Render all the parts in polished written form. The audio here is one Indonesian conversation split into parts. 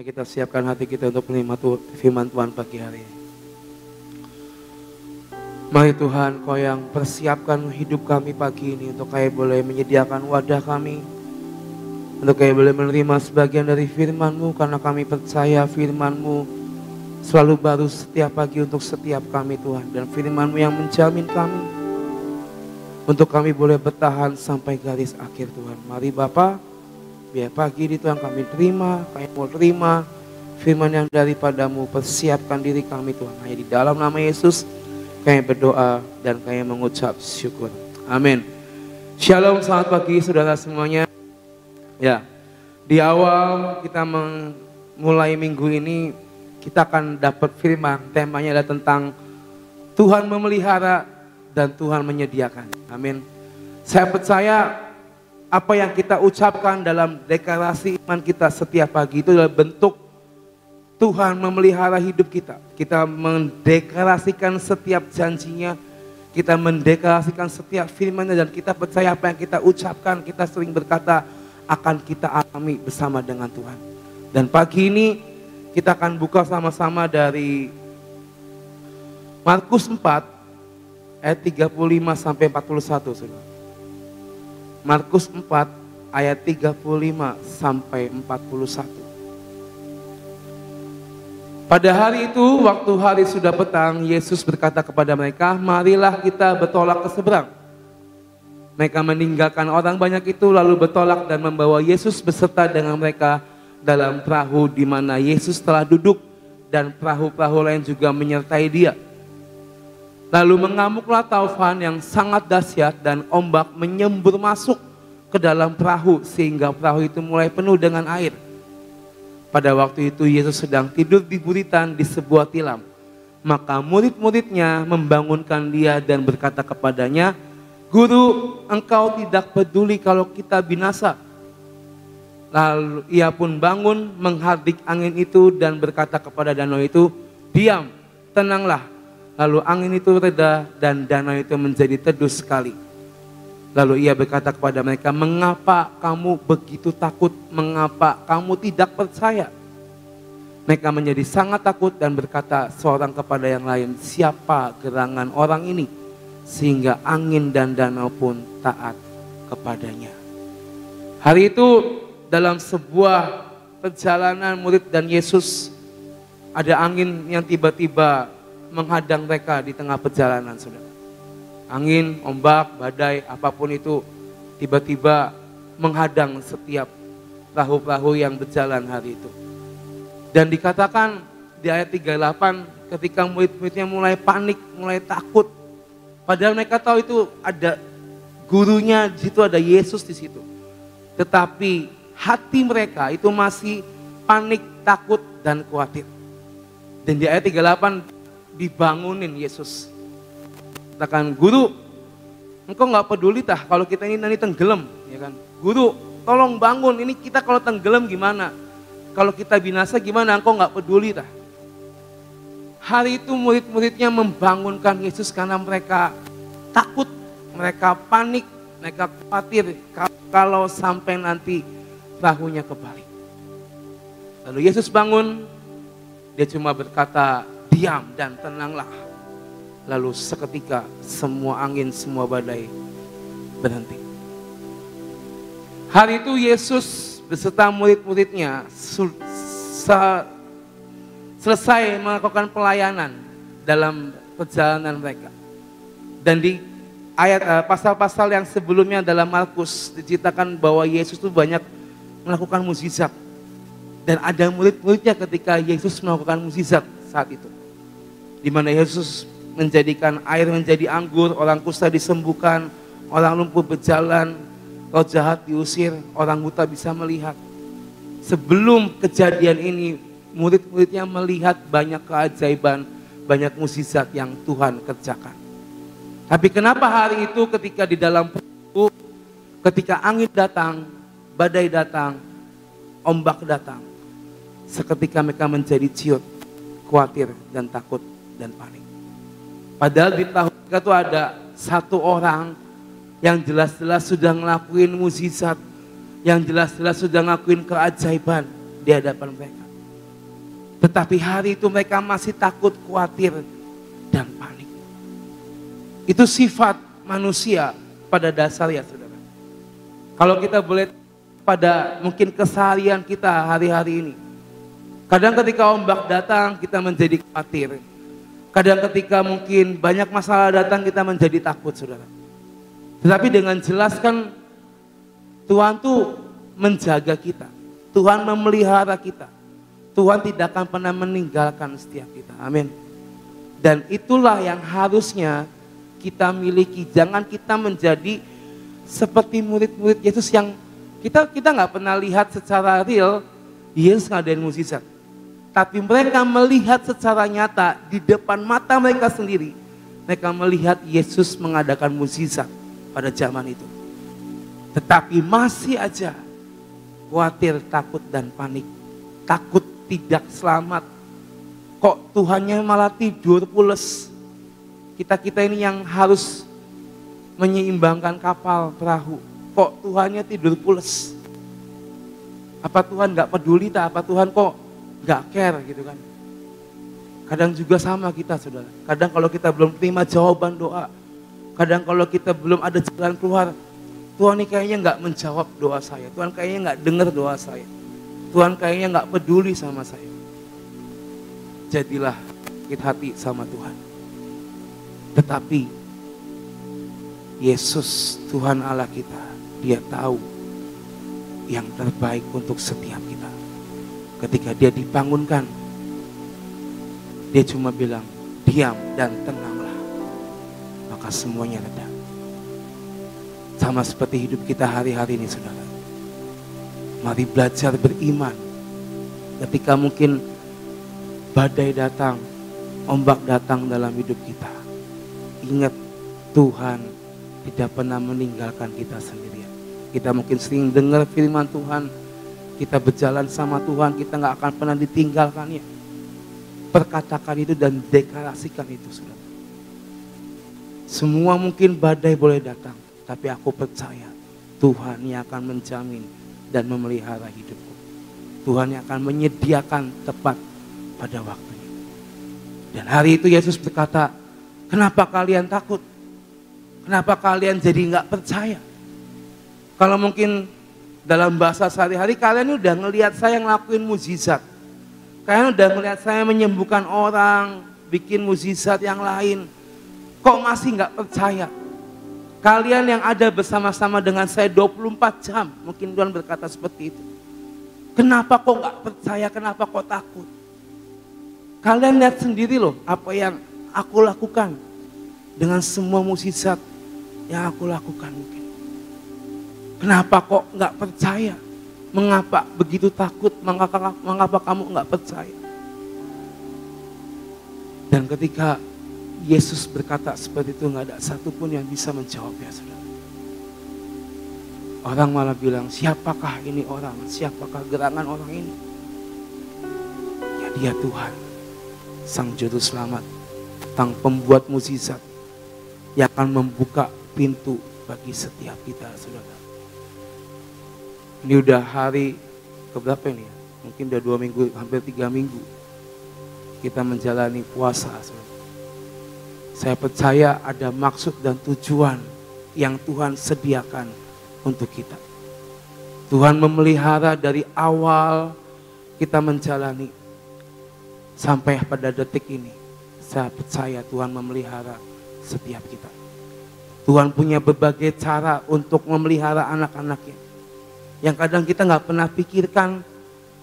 kita siapkan hati kita untuk menerima firman Tuhan pagi hari ini. Mari Tuhan, Kau yang persiapkan hidup kami pagi ini untuk Kau boleh menyediakan wadah kami, untuk Kau boleh menerima sebagian dari firman-Mu, karena kami percaya firman-Mu selalu baru setiap pagi untuk setiap kami Tuhan. Dan firman-Mu yang menjamin kami untuk kami boleh bertahan sampai garis akhir Tuhan. Mari Bapa, biar pagi ini Tuhan kami terima, kami mau terima firman yang daripada-Mu. Persiapkan diri kami Tuhan. Hanya di dalam nama Yesus kami berdoa dan kami mengucap syukur. Amin. Shalom, selamat pagi saudara semuanya. Ya, di awal kita memulai minggu ini, kita akan dapat firman. Temanya adalah tentang Tuhan memelihara dan Tuhan menyediakan. Amin. Saya percaya apa yang kita ucapkan dalam deklarasi iman kita setiap pagi itu adalah bentuk Tuhan memelihara hidup kita. Kita mendeklarasikan setiap janjinya, kita mendeklarasikan setiap firman-Nya, dan kita percaya apa yang kita ucapkan, kita sering berkata akan kita alami bersama dengan Tuhan. Dan pagi ini kita akan buka sama-sama dari Markus 4 ayat 35 sampai 41. Saudara. Markus 4 ayat 35 sampai 41. Pada hari itu, waktu hari sudah petang, Yesus berkata kepada mereka, marilah kita bertolak ke seberang. Mereka meninggalkan orang banyak itu lalu bertolak dan membawa Yesus beserta dengan mereka dalam perahu di mana Yesus telah duduk, dan perahu-perahu lain juga menyertai Dia. Lalu mengamuklah taufan yang sangat dahsyat dan ombak menyembur masuk ke dalam perahu sehingga perahu itu mulai penuh dengan air. Pada waktu itu Yesus sedang tidur di buritan di sebuah tilam. Maka murid-muridnya membangunkan Dia dan berkata kepadanya, Guru, Engkau tidak peduli kalau kita binasa. Lalu Ia pun bangun, menghardik angin itu dan berkata kepada danau itu, diam, tenanglah. Lalu angin itu reda dan danau itu menjadi teduh sekali. Lalu Ia berkata kepada mereka, mengapa kamu begitu takut? Mengapa kamu tidak percaya? Mereka menjadi sangat takut dan berkata seorang kepada yang lain, siapa gerangan orang ini? Sehingga angin dan danau pun taat kepadanya. Hari itu dalam sebuah perjalanan murid dan Yesus, ada angin yang tiba-tiba menghadang mereka di tengah perjalanan, saudara. Angin, ombak, badai, apapun itu tiba-tiba menghadang setiap perahu-perahu yang berjalan hari itu. Dan dikatakan di ayat 38 ketika murid-muridnya mulai panik, mulai takut. Padahal mereka tahu itu ada gurunya, di situ ada Yesus di situ. Tetapi hati mereka itu masih panik, takut, dan khawatir. Dan di ayat 38 dibangunin Yesus. Katakan, Guru, Engkau gak peduli tah kalau kita ini nanti tenggelam, ya kan? Guru, tolong bangun, ini kita kalau tenggelam gimana? Kalau kita binasa gimana? Engkau gak peduli tah? Hari itu murid-muridnya membangunkan Yesus karena mereka takut, mereka panik, mereka khawatir kalau sampai nanti perahunya kebalik. Lalu Yesus bangun, Dia cuma berkata, diam dan tenanglah. Lalu seketika semua angin, semua badai berhenti. Hari itu Yesus beserta murid-muridnya selesai melakukan pelayanan dalam perjalanan mereka. Dan di ayat pasal-pasal yang sebelumnya dalam Markus diceritakan bahwa Yesus itu banyak melakukan mukjizat. Dan ada murid-muridnya ketika Yesus melakukan mukjizat saat itu. Di mana Yesus menjadikan air menjadi anggur, orang kusta disembuhkan, orang lumpuh berjalan, roh jahat diusir, orang buta bisa melihat. Sebelum kejadian ini, murid-muridnya melihat banyak keajaiban, banyak mukjizat yang Tuhan kerjakan. Tapi kenapa hari itu ketika di dalam perahu, ketika angin datang, badai datang, ombak datang, seketika mereka menjadi ciut, khawatir dan takut dan panik. Padahal di tahun mereka itu ada satu orang yang jelas-jelas sudah ngelakuin mukjizat, yang jelas-jelas sudah ngelakuin keajaiban di hadapan mereka. Tetapi hari itu mereka masih takut, khawatir, dan panik. Itu sifat manusia pada dasarnya, saudara. Kalau kita boleh pada mungkin keseharian kita hari-hari ini. Kadang ketika ombak datang kita menjadi khawatir. Kadang ketika mungkin banyak masalah datang kita menjadi takut, saudara. Tetapi dengan jelaskan Tuhan tuh menjaga kita. Tuhan memelihara kita. Tuhan tidak akan pernah meninggalkan setiap kita. Amin. Dan itulah yang harusnya kita miliki. Jangan kita menjadi seperti murid-murid Yesus yang kita nggak pernah lihat secara real Yesus ngadain mukjizat. Tapi mereka melihat secara nyata di depan mata mereka sendiri. Mereka melihat Yesus mengadakan mukjizat pada zaman itu. Tetapi masih aja khawatir, takut dan panik. Takut tidak selamat. Kok Tuhannya malah tidur pules. Kita ini yang harus menyeimbangkan kapal, perahu. Kok Tuhannya tidur pules? Apa Tuhan gak peduli tak? Apa Tuhan kok gak care gitu kan? Kadang juga sama kita, saudara. Kadang kalau kita belum terima jawaban doa. Kadang kalau kita belum ada jalan keluar. Tuhan ini kayaknya gak menjawab doa saya. Tuhan kayaknya gak dengar doa saya. Tuhan kayaknya gak peduli sama saya. Jadilah sakit hati sama Tuhan. Tetapi Yesus, Tuhan Allah kita, Dia tahu yang terbaik untuk setiap kita. Ketika Dia dibangunkan, Dia cuma bilang, diam dan tenanglah. Maka semuanya reda. Sama seperti hidup kita hari-hari ini, saudara. Mari belajar beriman. Ketika mungkin badai datang, ombak datang dalam hidup kita. Ingat, Tuhan tidak pernah meninggalkan kita sendirian. Kita mungkin sering dengar firman Tuhan, kita berjalan sama Tuhan, kita gak akan pernah ditinggalkannya. Perkatakan itu dan deklarasikan itu, saudara. Semua mungkin badai boleh datang, tapi aku percaya Tuhan yang akan menjamin dan memelihara hidupku. Tuhan yang akan menyediakan tepat pada waktunya. Dan hari itu Yesus berkata, kenapa kalian takut? Kenapa kalian jadi gak percaya? Kalau mungkin dalam bahasa sehari-hari kalian udah ngelihat saya ngelakuin mukjizat. Kalian udah ngelihat saya menyembuhkan orang, bikin mukjizat yang lain. Kok masih gak percaya? Kalian yang ada bersama-sama dengan saya 24 jam. Mungkin Tuhan berkata seperti itu. Kenapa kok gak percaya? Kenapa kok takut? Kalian lihat sendiri loh apa yang aku lakukan. Dengan semua mukjizat yang aku lakukan mungkin. Kenapa kok gak percaya? Mengapa begitu takut? Mengapa kamu gak percaya? Dan ketika Yesus berkata seperti itu, gak ada satupun yang bisa menjawabnya, saudara. Orang malah bilang, siapakah ini orang? Siapakah gerangan orang ini? Ya, Dia Tuhan, Sang Juru Selamat, Sang Pembuat mukjizat yang akan membuka pintu bagi setiap kita, saudara. Ini udah hari keberapa ini ya? Mungkin udah 2 minggu, hampir 3 minggu kita menjalani puasa, saudara. Saya percaya ada maksud dan tujuan yang Tuhan sediakan untuk kita. Tuhan memelihara dari awal kita menjalani sampai pada detik ini. Saya percaya Tuhan memelihara setiap kita. Tuhan punya berbagai cara untuk memelihara anak-anaknya. Yang kadang kita gak pernah pikirkan,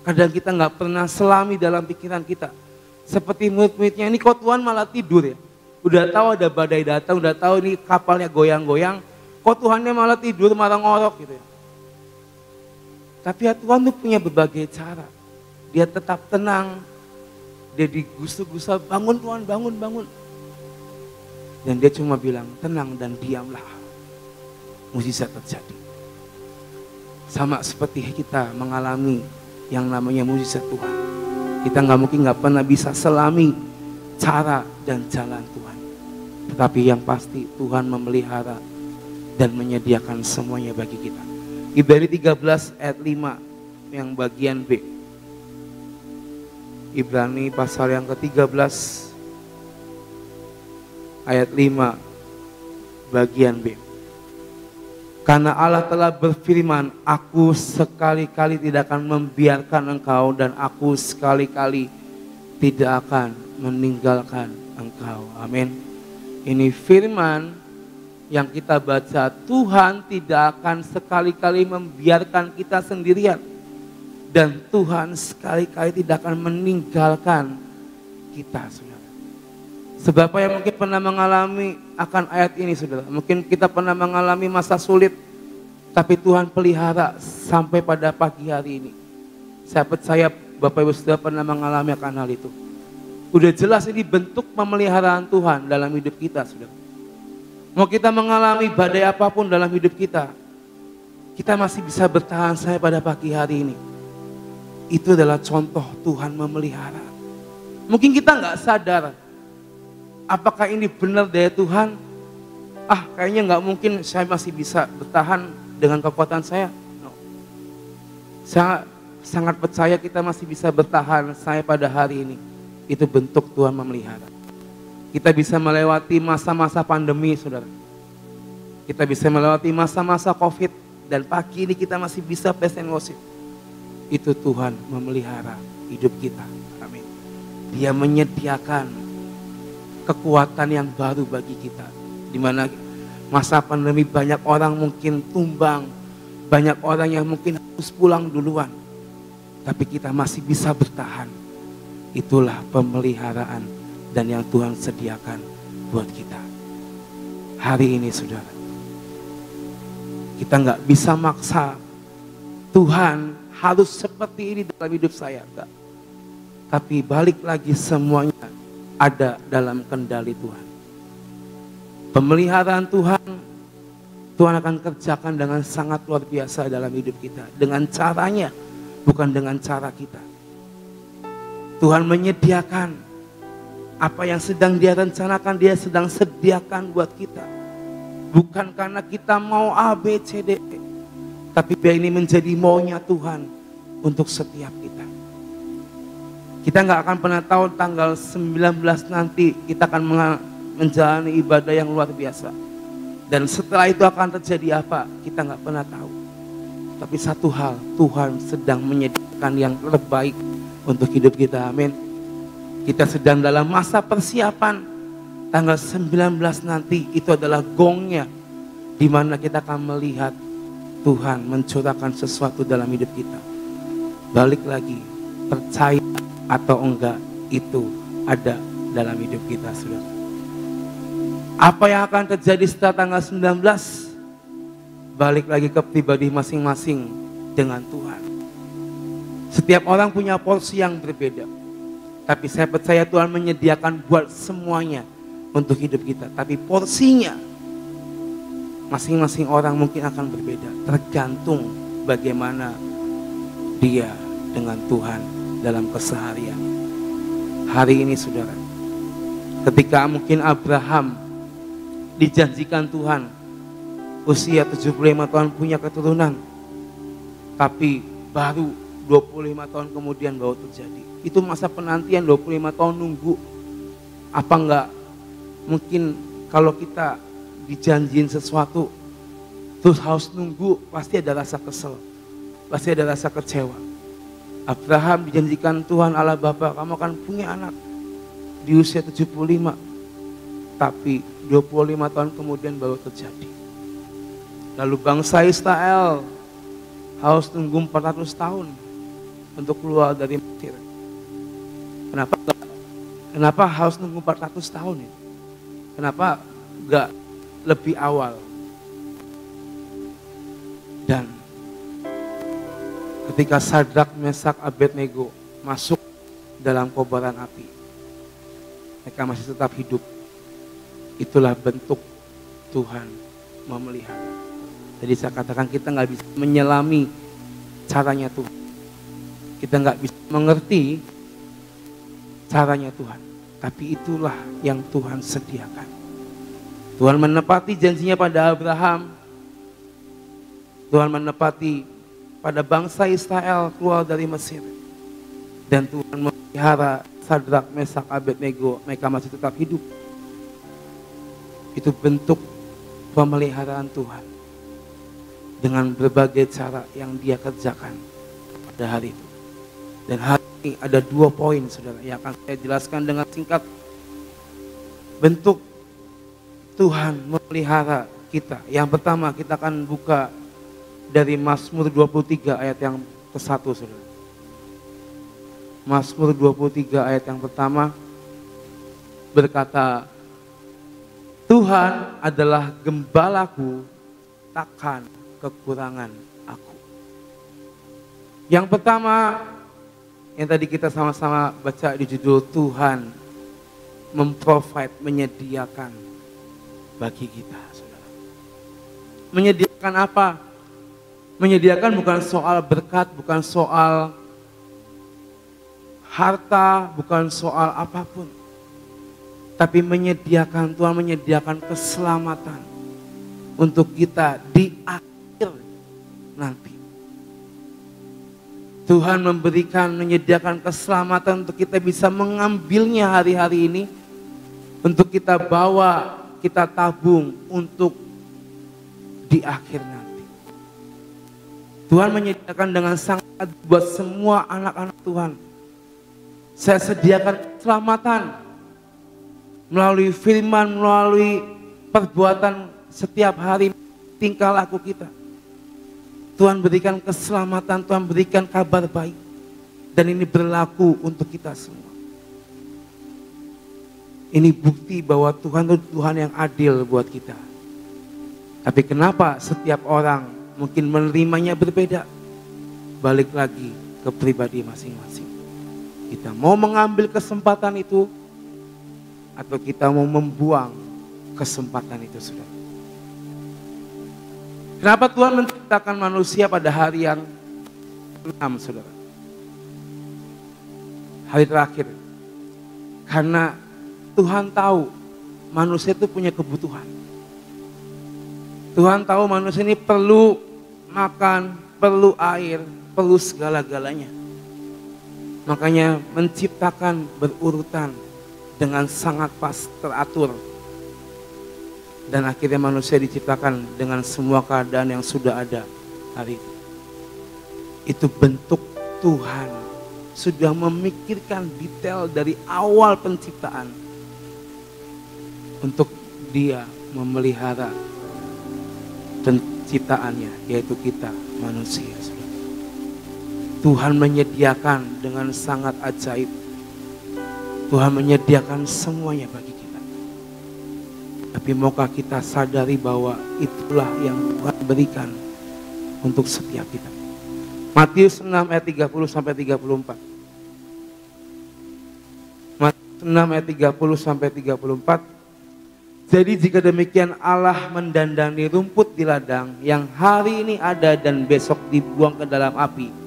kadang kita gak pernah selami dalam pikiran kita. Seperti murid-muridnya ini, kok Tuhan malah tidur ya? Udah tahu ada badai datang, udah tahu ini kapalnya goyang-goyang, kok Tuhannya malah tidur, malah ngorok gitu ya. Tapi ya Tuhan tuh punya berbagai cara. Dia tetap tenang, dia digusu-gusu, bangun Tuhan, bangun, bangun. Dan dia cuma bilang, tenang dan diamlah. Mukjizat terjadi. Sama seperti kita mengalami yang namanya mukjizat Tuhan. Kita mungkin gak pernah bisa selami cara dan jalan Tuhan. Tetapi yang pasti Tuhan memelihara dan menyediakan semuanya bagi kita. Ibrani 13 ayat 5 yang bagian B. Ibrani pasal yang ke-13 ayat 5 bagian B. Karena Allah telah berfirman, aku sekali-kali tidak akan membiarkan engkau dan aku sekali-kali tidak akan meninggalkan engkau. Amin. Ini firman yang kita baca, Tuhan tidak akan sekali-kali membiarkan kita sendirian. Dan Tuhan sekali-kali tidak akan meninggalkan kita, saudara. Sebab yang mungkin pernah mengalami akan ayat ini, saudara. Mungkin kita pernah mengalami masa sulit, tapi Tuhan pelihara sampai pada pagi hari ini. Saya percaya Bapak Ibu sudah pernah mengalami akan hal itu. Udah jelas ini bentuk pemeliharaan Tuhan dalam hidup kita, saudara. Mau kita mengalami badai apapun dalam hidup kita masih bisa bertahan sampai pada pagi hari ini. Itu adalah contoh Tuhan memelihara. Mungkin kita nggak sadar, apakah ini benar dari Tuhan? Kayaknya nggak mungkin saya masih bisa bertahan dengan kekuatan saya. No. Saya sangat percaya kita masih bisa bertahan sampai pada hari ini. Itu bentuk Tuhan memelihara. Kita bisa melewati masa-masa pandemi, saudara. Kita bisa melewati masa-masa COVID. Dan pagi ini kita masih bisa praise and worship. Itu Tuhan memelihara hidup kita. Amin. Dia menyediakan kekuatan yang baru bagi kita. Di mana masa pandemi banyak orang mungkin tumbang. Banyak orang yang mungkin harus pulang duluan. Tapi kita masih bisa bertahan. Itulah pemeliharaan dan yang Tuhan sediakan buat kita. Hari ini, saudara, kita nggak bisa maksa Tuhan harus seperti ini dalam hidup saya, enggak. Tapi balik lagi semuanya ada dalam kendali Tuhan. Pemeliharaan Tuhan, Tuhan akan kerjakan dengan sangat luar biasa dalam hidup kita. Dengan caranya, bukan dengan cara kita. Tuhan menyediakan apa yang sedang dia rencanakan, dia sedang sediakan buat kita. Bukan karena kita mau A, B, C, D, E. Tapi biar ini menjadi maunya Tuhan untuk setiap kita. Kita gak akan pernah tahu tanggal 19 nanti kita akan menjalani ibadah yang luar biasa. Dan setelah itu akan terjadi apa, kita gak pernah tahu. Tapi satu hal, Tuhan sedang menyediakan yang terbaik untuk hidup kita, amin. Kita sedang dalam masa persiapan. Tanggal 19 nanti itu adalah gongnya, di mana kita akan melihat Tuhan mencurahkan sesuatu dalam hidup kita. Balik lagi, percaya atau enggak, itu ada dalam hidup kita, saudara. Apa yang akan terjadi setelah tanggal 19? Balik lagi ke pribadi masing-masing dengan Tuhan. Setiap orang punya porsi yang berbeda. Tapi saya percaya Tuhan menyediakan buat semuanya untuk hidup kita. Tapi porsinya masing-masing orang mungkin akan berbeda. Tergantung bagaimana dia dengan Tuhan dalam keseharian. Hari ini, saudara, ketika mungkin Abraham dijanjikan Tuhan usia 75 tahun punya keturunan. Tapi baru 25 tahun kemudian baru terjadi. Itu masa penantian 25 tahun nunggu. Apa enggak mungkin kalau kita dijanjiin sesuatu terus harus nunggu, pasti ada rasa kesel. Pasti ada rasa kecewa. Abraham dijanjikan Tuhan Allah Bapa, kamu akan punya anak di usia 75. Tapi 25 tahun kemudian baru terjadi. Lalu bangsa Israel harus tunggu 400 tahun untuk keluar dari Mesir. Kenapa harus nunggu 400 tahun ya? Kenapa enggak lebih awal? Dan ketika Sadrak, Mesak, Abednego masuk dalam kobaran api, mereka masih tetap hidup. Itulah bentuk Tuhan memelihara. Jadi saya katakan kita nggak bisa menyelami caranya Tuhan. Kita nggak bisa mengerti caranya Tuhan. Tapi itulah yang Tuhan sediakan. Tuhan menepati janjinya pada Abraham. Tuhan menepati pada bangsa Israel keluar dari Mesir. Dan Tuhan memelihara Sadrak, Mesak, Abednego, mereka masih tetap hidup. Itu bentuk pemeliharaan Tuhan dengan berbagai cara yang Dia kerjakan pada hari itu. Dan hari ini ada 2 poin, saudara, yang akan saya jelaskan dengan singkat. Bentuk Tuhan memelihara kita. Yang pertama, kita akan buka dari Mazmur 23 ayat yang ke-1, saudara. Mazmur 23 ayat yang pertama berkata, Tuhan adalah gembalaku, takkan kekurangan aku. Yang pertama, yang tadi kita sama-sama baca di judul, Tuhan memprovide, menyediakan bagi kita, saudara. Menyediakan apa? Menyediakan bukan soal berkat, bukan soal harta, bukan soal apapun. Tapi menyediakan, Tuhan menyediakan keselamatan untuk kita di akhir nanti. Tuhan menyediakan keselamatan untuk kita bisa mengambilnya hari-hari ini, untuk kita bawa, kita tabung untuk di akhir nanti. Tuhan menyediakan dengan sangat buat semua anak-anak Tuhan. Saya sediakan keselamatan melalui firman, melalui perbuatan setiap hari, tingkah laku kita. Tuhan berikan keselamatan, Tuhan berikan kabar baik. Dan ini berlaku untuk kita semua. Ini bukti bahwa Tuhan itu Tuhan yang adil buat kita. Tapi kenapa setiap orang mungkin menerimanya berbeda? Balik lagi ke pribadi masing-masing. Kita mau mengambil kesempatan itu, atau kita mau membuang kesempatan itu, saudara. Kenapa Tuhan menciptakan manusia pada hari yang 6, saudara? Hari terakhir. Karena Tuhan tahu manusia itu punya kebutuhan. Tuhan tahu manusia ini perlu makan, perlu air, perlu segala-galanya. Makanya menciptakan berurutan dengan sangat pas, teratur. Dan akhirnya manusia diciptakan dengan semua keadaan yang sudah ada hari itu. Itu bentuk Tuhan sudah memikirkan detail dari awal penciptaan untuk Dia memelihara penciptaannya, yaitu kita manusia. Tuhan menyediakan dengan sangat ajaib. Tuhan menyediakan semuanya bagi kita. Tapi maukah kita sadari bahwa itulah yang Tuhan berikan untuk setiap kita. Matius 6 ayat 30 sampai 34. Matius 6 ayat 30 sampai 34. Jadi jika demikian Allah mendandani rumput di ladang yang hari ini ada dan besok dibuang ke dalam api.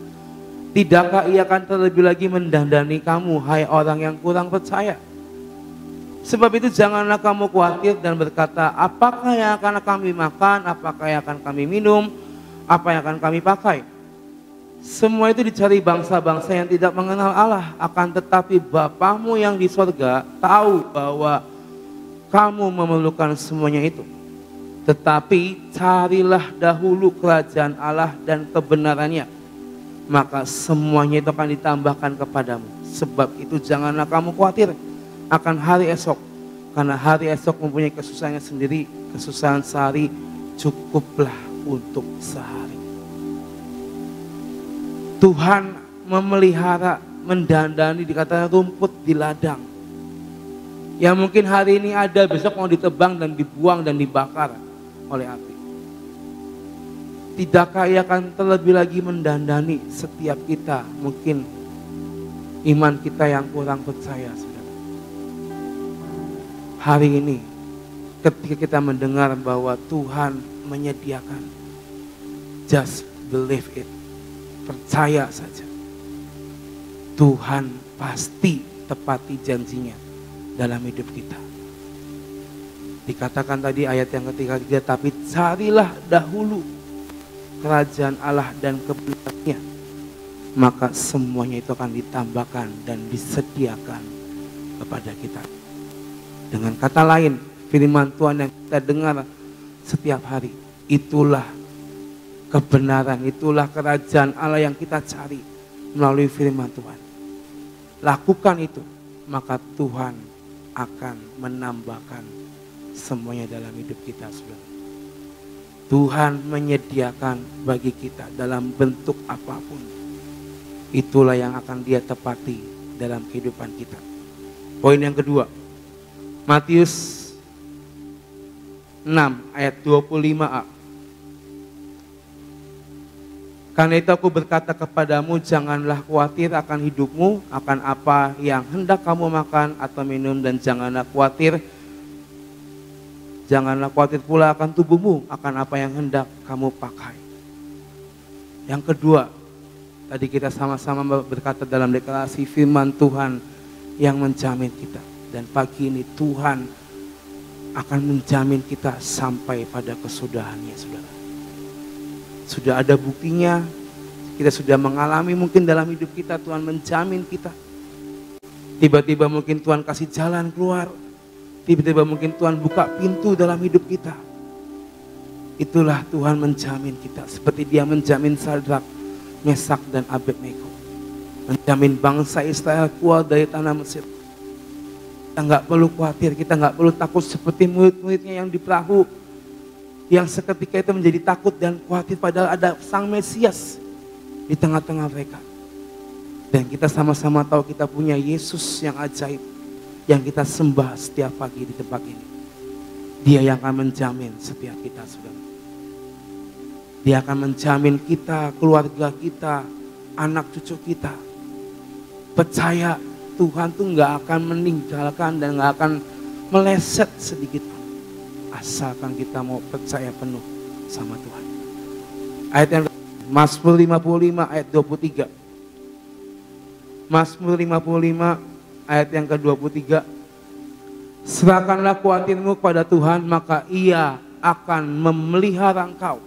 Tidakkah Ia akan terlebih lagi mendandani kamu, hai orang yang kurang percaya? Sebab itu janganlah kamu khawatir dan berkata, apakah yang akan kami makan, apakah yang akan kami minum, apa yang akan kami pakai? Semua itu dicari bangsa-bangsa yang tidak mengenal Allah. Akan tetapi Bapamu yang di sorga tahu bahwa kamu memerlukan semuanya itu. Tetapi carilah dahulu kerajaan Allah dan kebenarannya, maka semuanya itu akan ditambahkan kepadamu. Sebab itu janganlah kamu khawatir akan hari esok, karena hari esok mempunyai kesusahannya sendiri. Kesusahan sehari cukuplah untuk sehari. Tuhan memelihara, mendandani, dikatakan rumput di ladang. Yang mungkin hari ini ada, besok mau ditebang dan dibuang dan dibakar oleh api. Tidakkah Ia akan terlebih lagi mendandani setiap kita, mungkin iman kita yang kurang percaya, saudara. Hari ini ketika kita mendengar bahwa Tuhan menyediakan, just believe it. Percaya saja. Tuhan pasti tepati janjinya dalam hidup kita. Dikatakan tadi ayat yang ketiga, tapi carilah dahulu kerajaan Allah dan kebenarannya, maka semuanya itu akan ditambahkan dan disediakan kepada kita. Dengan kata lain, firman Tuhan yang kita dengar setiap hari, itulah kebenaran, itulah kerajaan Allah yang kita cari melalui firman Tuhan. Lakukan itu, maka Tuhan akan menambahkan semuanya dalam hidup kita, saudara. Tuhan menyediakan bagi kita dalam bentuk apapun. Itulah yang akan Dia tepati dalam kehidupan kita. Poin yang kedua, Matius 6 ayat 25a. Karena itu aku berkata kepadamu, janganlah khawatir akan hidupmu, akan apa yang hendak kamu makan atau minum, dan janganlah khawatir pula akan tubuhmu, akan apa yang hendak kamu pakai. Yang kedua, tadi kita sama-sama berkata dalam deklarasi firman Tuhan yang menjamin kita. Dan pagi ini Tuhan akan menjamin kita sampai pada kesudahannya, saudara. Sudah ada buktinya, kita sudah mengalami mungkin dalam hidup kita, Tuhan menjamin kita. Tiba-tiba mungkin Tuhan kasih jalan keluar. Tiba-tiba mungkin Tuhan buka pintu dalam hidup kita. Itulah Tuhan menjamin kita. Seperti Dia menjamin Sadrak, Mesak, dan Abednego. Menjamin bangsa Israel keluar dari tanah Mesir. Kita nggak perlu khawatir, kita nggak perlu takut seperti murid-muridnya yang di perahu. Yang seketika itu menjadi takut dan khawatir, padahal ada Sang Mesias di tengah-tengah mereka. Dan kita sama-sama tahu kita punya Yesus yang ajaib, yang kita sembah setiap pagi di tempat ini. Dia yang akan menjamin setiap kita, saudara. Dia akan menjamin kita, keluarga kita, anak cucu kita. Percaya Tuhan tuh gak akan meninggalkan dan gak akan meleset sedikit pun. Asalkan kita mau percaya penuh sama Tuhan. Ayat yang Mazmur 55 ayat 23. Mazmur 55 ayat yang ke-23. Serahkanlah khawatirmu kepada Tuhan, maka Ia akan memelihara engkau.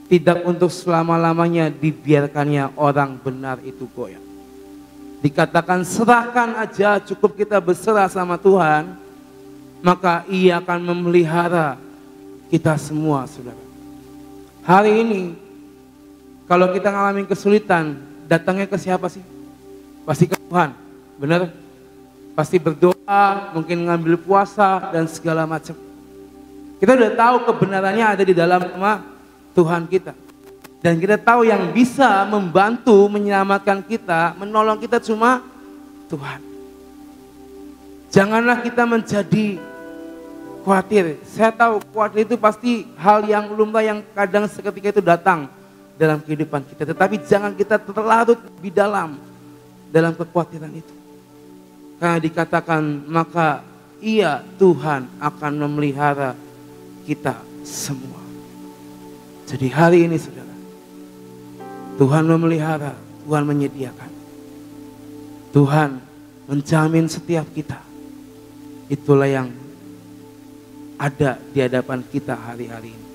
Tidak untuk selama-lamanya dibiarkannya orang benar itu goyah. Dikatakan serahkan aja, cukup kita berserah sama Tuhan, maka Ia akan memelihara kita semua, saudara. Hari ini, kalau kita ngalamin kesulitan, datangnya ke siapa sih? Pasti ke Tuhan, benar? Pasti berdoa, mungkin ngambil puasa dan segala macam. Kita udah tahu kebenarannya ada di dalam nama Tuhan kita. Dan kita tahu yang bisa membantu, menyelamatkan kita, menolong kita cuma Tuhan. Janganlah kita menjadi khawatir. Saya tahu khawatir itu pasti hal yang lumrah yang kadang seketika itu datang dalam kehidupan kita. Tetapi jangan kita terlarut lebih dalam kekhawatiran itu. Karena dikatakan maka Ia Tuhan akan memelihara kita semua. Jadi hari ini saudara, Tuhan memelihara, Tuhan menyediakan. Tuhan menjamin setiap kita. Itulah yang ada di hadapan kita hari-hari ini.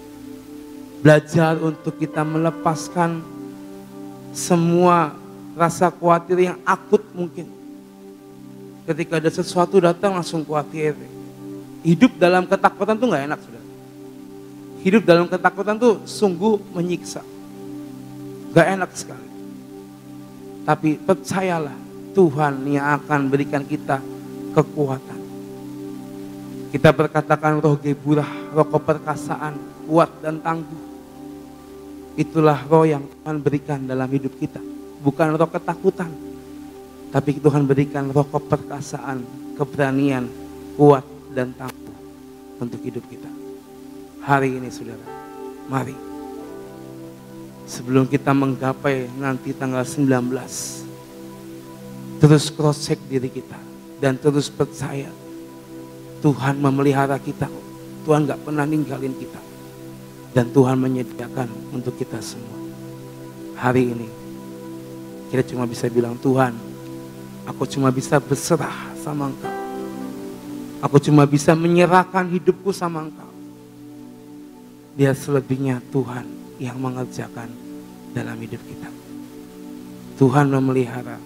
Belajar untuk kita melepaskan semua rasa khawatir yang akut mungkin. Ketika ada sesuatu datang langsung khawatir. Hidup dalam ketakutan tuh gak enak, saudara. Hidup dalam ketakutan tuh sungguh menyiksa. Gak enak sekali. Tapi percayalah, Tuhan yang akan berikan kita kekuatan. Kita berkatakan roh geburah, roh keperkasaan, kuat dan tangguh. Itulah roh yang Tuhan berikan dalam hidup kita. Bukan roh ketakutan. Tapi Tuhan berikan roh keperkasaan, keberanian, kuat dan tangguh untuk hidup kita. Hari ini saudara, mari. Sebelum kita menggapai nanti tanggal 19, terus cross check diri kita. Dan terus percaya Tuhan memelihara kita. Tuhan gak pernah ninggalin kita. Dan Tuhan menyediakan untuk kita semua. Hari ini kita cuma bisa bilang, Tuhan, aku cuma bisa berserah sama Engkau. Aku cuma bisa menyerahkan hidupku sama Engkau. Biar selebihnya Tuhan yang mengerjakan dalam hidup kita. Tuhan memelihara,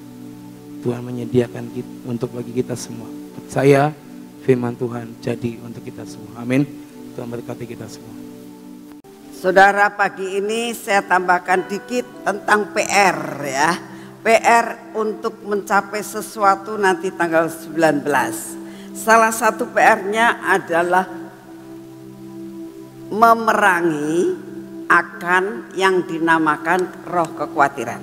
Tuhan menyediakan untuk bagi kita semua. Percaya firman Tuhan jadi untuk kita semua. Amin. Tuhan berkati kita semua. Saudara, pagi ini saya tambahkan dikit tentang PR ya. PR untuk mencapai sesuatu nanti tanggal 19. Salah satu PR-nya adalah memerangi akan yang dinamakan roh kekhawatiran.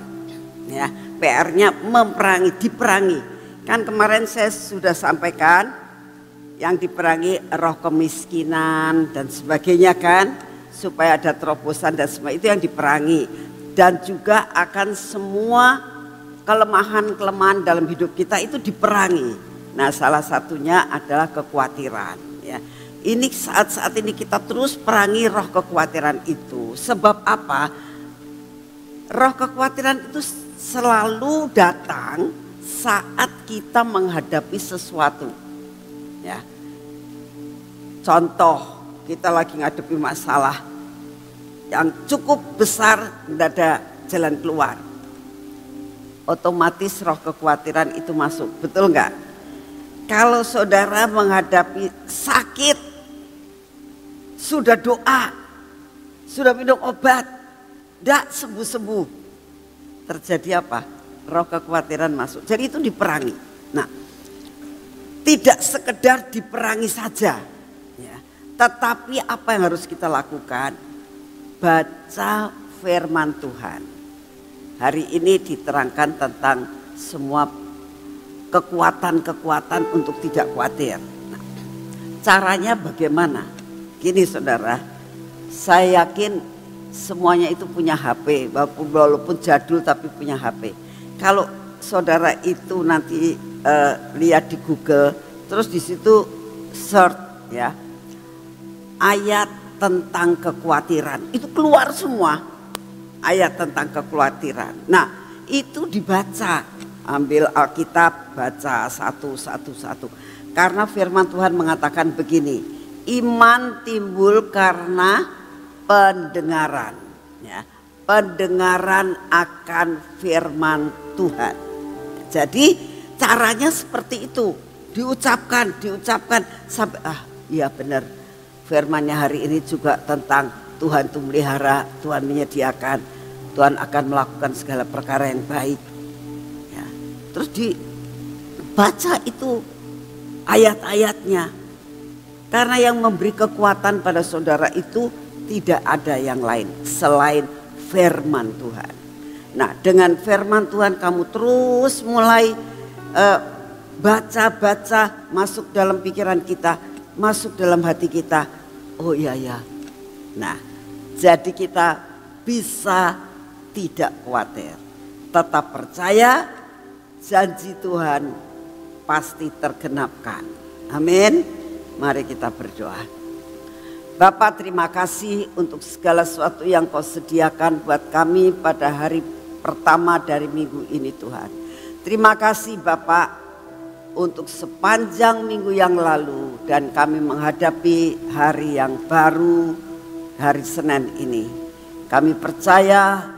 Ya, PR-nya memerangi, diperangi. Kan kemarin saya sudah sampaikan yang diperangi roh kemiskinan dan sebagainya kan, supaya ada terobosan dan semua itu yang diperangi. Dan juga akan semua kelemahan-kelemahan dalam hidup kita itu diperangi. Nah, salah satunya adalah kekhawatiran ya. Ini saat-saat ini kita terus perangi roh kekhawatiran itu. Sebab apa? Roh kekhawatiran itu selalu datang saat kita menghadapi sesuatu ya. Contoh, kita lagi ngadepi masalah yang cukup besar, tidak ada jalan keluar. Otomatis roh kekhawatiran itu masuk, betul enggak? Kalau saudara menghadapi sakit, sudah doa, sudah minum obat, tidak sembuh-sembuh, terjadi apa? Roh kekhawatiran masuk. Jadi itu diperangi. Nah, tidak sekedar diperangi saja, ya. Tetapi apa yang harus kita lakukan? Baca firman Tuhan. Hari ini diterangkan tentang semua kekuatan-kekuatan untuk tidak khawatir. Nah, caranya bagaimana? Gini saudara, saya yakin semuanya itu punya HP, walaupun jadul tapi punya HP. Kalau saudara itu nanti lihat di Google, terus di situ search ya, ayat tentang kekhawatiran, itu keluar semua. Ayat tentang kekhawatiran. Nah, itu dibaca. Ambil Alkitab, baca satu. Karena firman Tuhan mengatakan begini, iman timbul karena pendengaran. Ya, pendengaran akan firman Tuhan. Jadi caranya seperti itu. Diucapkan sampai iya benar. Firmannya hari ini juga tentang Tuhan itu melihara, Tuhan menyediakan, Tuhan akan melakukan segala perkara yang baik. Ya. Terus dibaca itu ayat-ayatnya. Karena yang memberi kekuatan pada saudara itu tidak ada yang lain selain firman Tuhan. Nah, dengan firman Tuhan kamu terus mulai baca-baca, masuk dalam pikiran kita, masuk dalam hati kita. Oh iya ya. Nah, jadi kita bisa tidak khawatir. Tetap percaya janji Tuhan pasti tergenapkan. Amin. Mari kita berdoa. Bapa, terima kasih untuk segala sesuatu yang Kau sediakan buat kami pada hari pertama dari minggu ini Tuhan. Terima kasih Bapak untuk sepanjang minggu yang lalu dan kami menghadapi hari yang baru, hari Senin ini. Kami percaya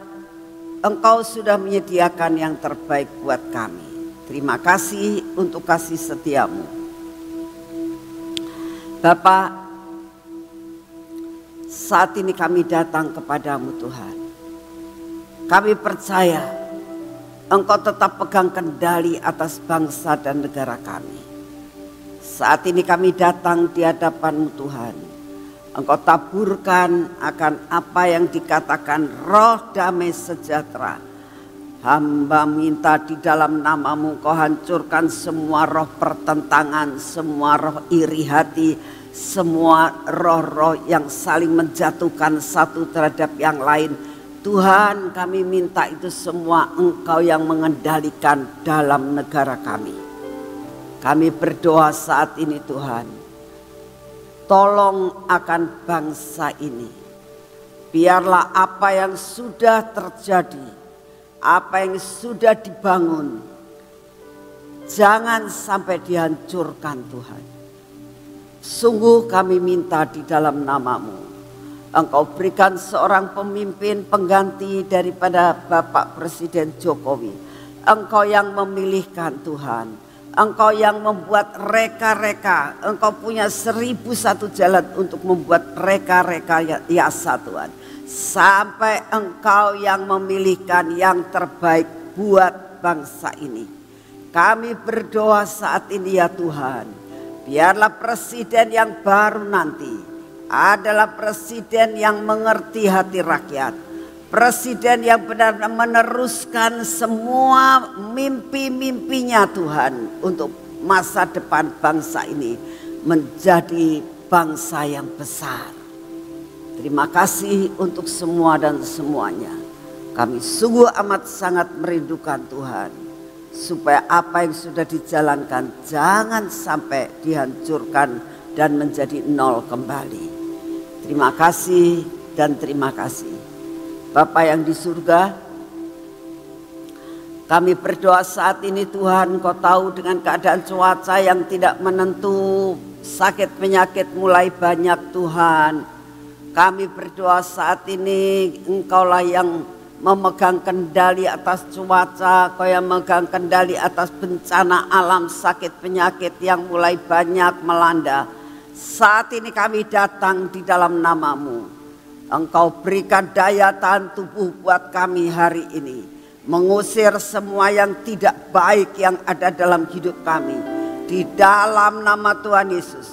Engkau sudah menyediakan yang terbaik buat kami. Terima kasih untuk kasih setiamu. Bapak, saat ini kami datang kepadamu Tuhan. Kami percaya Engkau tetap pegang kendali atas bangsa dan negara kami. Saat ini kami datang di hadapan-Mu Tuhan. Engkau taburkan akan apa yang dikatakan roh damai sejahtera. Hamba minta di dalam nama-Mu Kau hancurkan semua roh pertentangan, semua roh iri hati, semua roh-roh yang saling menjatuhkan satu terhadap yang lain. Tuhan, kami minta itu semua Engkau yang mengendalikan dalam negara kami. Kami berdoa saat ini Tuhan, tolong akan bangsa ini. Biarlah apa yang sudah terjadi, apa yang sudah dibangun, jangan sampai dihancurkan Tuhan. Sungguh kami minta di dalam nama-Mu, Engkau berikan seorang pemimpin pengganti daripada Bapak Presiden Jokowi. Engkau yang memilihkan Tuhan. Engkau yang membuat reka-reka. Engkau punya 1001 jalan untuk membuat reka-reka yasa Tuhan. Sampai Engkau yang memilihkan yang terbaik buat bangsa ini. Kami berdoa saat ini ya Tuhan. Biarlah presiden yang baru nanti adalah presiden yang mengerti hati rakyat. Presiden yang benar-benar meneruskan semua mimpi-mimpinya Tuhan untuk masa depan bangsa ini menjadi bangsa yang besar. Terima kasih untuk semua dan semuanya. Kami sungguh amat sangat merindukan Tuhan. Supaya apa yang sudah dijalankan jangan sampai dihancurkan dan menjadi nol kembali. Terima kasih dan terima kasih. Bapa yang di surga, kami berdoa saat ini Tuhan, Engkau tahu dengan keadaan cuaca yang tidak menentu, sakit penyakit mulai banyak Tuhan. Kami berdoa saat ini Engkaulah yang memegang kendali atas cuaca, Engkau yang memegang kendali atas bencana alam, sakit penyakit yang mulai banyak melanda. Saat ini kami datang di dalam nama-Mu. Engkau berikan daya tahan tubuh buat kami hari ini. Mengusir semua yang tidak baik yang ada dalam hidup kami. Di dalam nama Tuhan Yesus.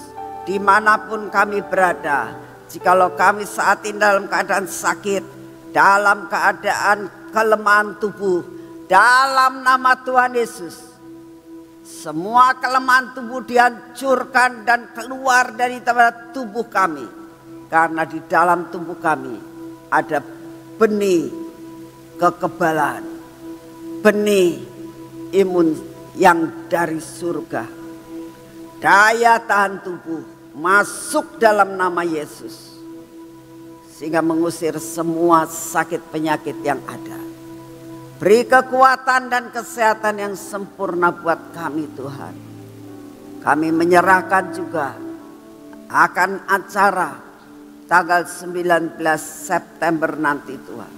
Dimanapun kami berada. Jikalau kami saat ini dalam keadaan sakit. Dalam keadaan kelemahan tubuh. Dalam nama Tuhan Yesus. Semua kelemahan tubuh dihancurkan dan keluar dari tubuh kami. Karena di dalam tubuh kami ada benih kekebalan. Benih imun yang dari surga. Daya tahan tubuh masuk dalam nama Yesus. Sehingga mengusir semua sakit penyakit yang ada. Beri kekuatan dan kesehatan yang sempurna buat kami Tuhan. Kami menyerahkan juga akan acara tanggal 19 September nanti Tuhan.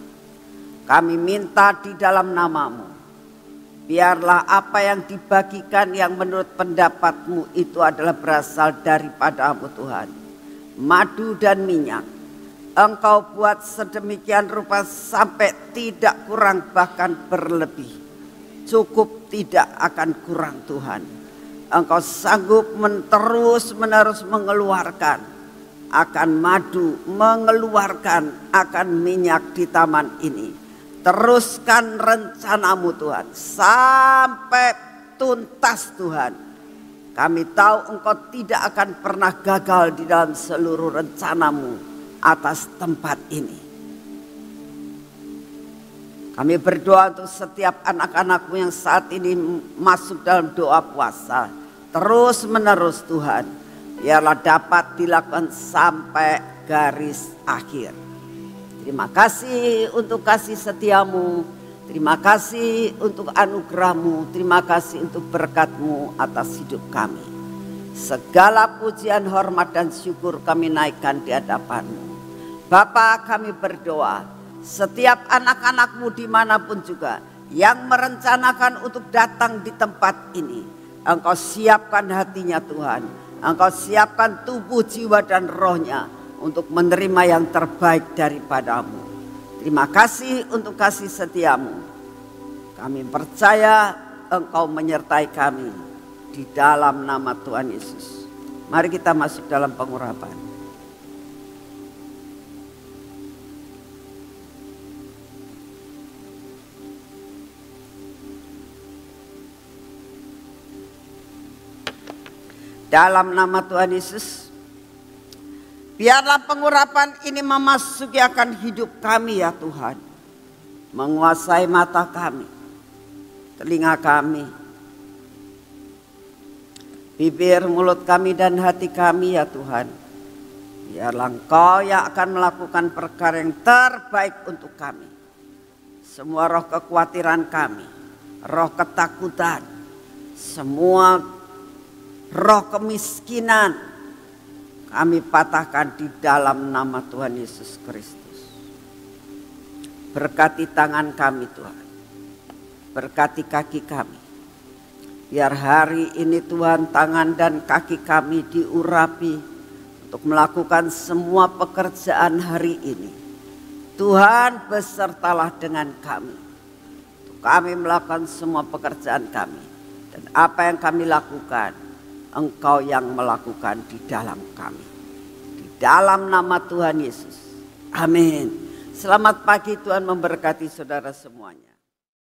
Kami minta di dalam nama-Mu. Biarlah apa yang dibagikan yang menurut pendapat-Mu itu adalah berasal daripada-Mu Tuhan. Madu dan minyak. Engkau buat sedemikian rupa sampai tidak kurang bahkan berlebih. Cukup tidak akan kurang Tuhan. Engkau sanggup terus menerus mengeluarkan akan madu, mengeluarkan akan minyak di taman ini. Teruskan rencana-Mu Tuhan sampai tuntas Tuhan. Kami tahu Engkau tidak akan pernah gagal di dalam seluruh rencana-Mu atas tempat ini. Kami berdoa untuk setiap anak-anak-Mu yang saat ini masuk dalam doa puasa. Terus menerus Tuhan. Biarlah dapat dilakukan sampai garis akhir. Terima kasih untuk kasih setia-Mu. Terima kasih untuk anugerah-Mu. Terima kasih untuk berkat-Mu atas hidup kami. Segala pujian, hormat dan syukur kami naikkan di hadapan-Mu. Bapa, kami berdoa setiap anak-anak-Mu dimanapun juga yang merencanakan untuk datang di tempat ini. Engkau siapkan hatinya Tuhan. Engkau siapkan tubuh, jiwa dan rohnya untuk menerima yang terbaik daripada-Mu. Terima kasih untuk kasih setia-Mu. Kami percaya Engkau menyertai kami di dalam nama Tuhan Yesus. Mari kita masuk dalam pengurapan. Dalam nama Tuhan Yesus, biarlah pengurapan ini memasuki akan hidup kami ya Tuhan. Menguasai mata kami, telinga kami, bibir, mulut kami dan hati kami ya Tuhan. Biarlah Engkau yang akan melakukan perkara yang terbaik untuk kami. Semua roh kekhawatiran kami, roh ketakutan, semua roh kemiskinan kami patahkan di dalam nama Tuhan Yesus Kristus. Berkati tangan kami Tuhan, berkati kaki kami. Biar hari ini Tuhan tangan dan kaki kami diurapi untuk melakukan semua pekerjaan hari ini. Tuhan besertalah dengan kami. Untuk kami melakukan semua pekerjaan kami. Dan apa yang kami lakukan, Engkau yang melakukan di dalam kami. Di dalam nama Tuhan Yesus. Amin. Selamat pagi, Tuhan memberkati saudara semuanya.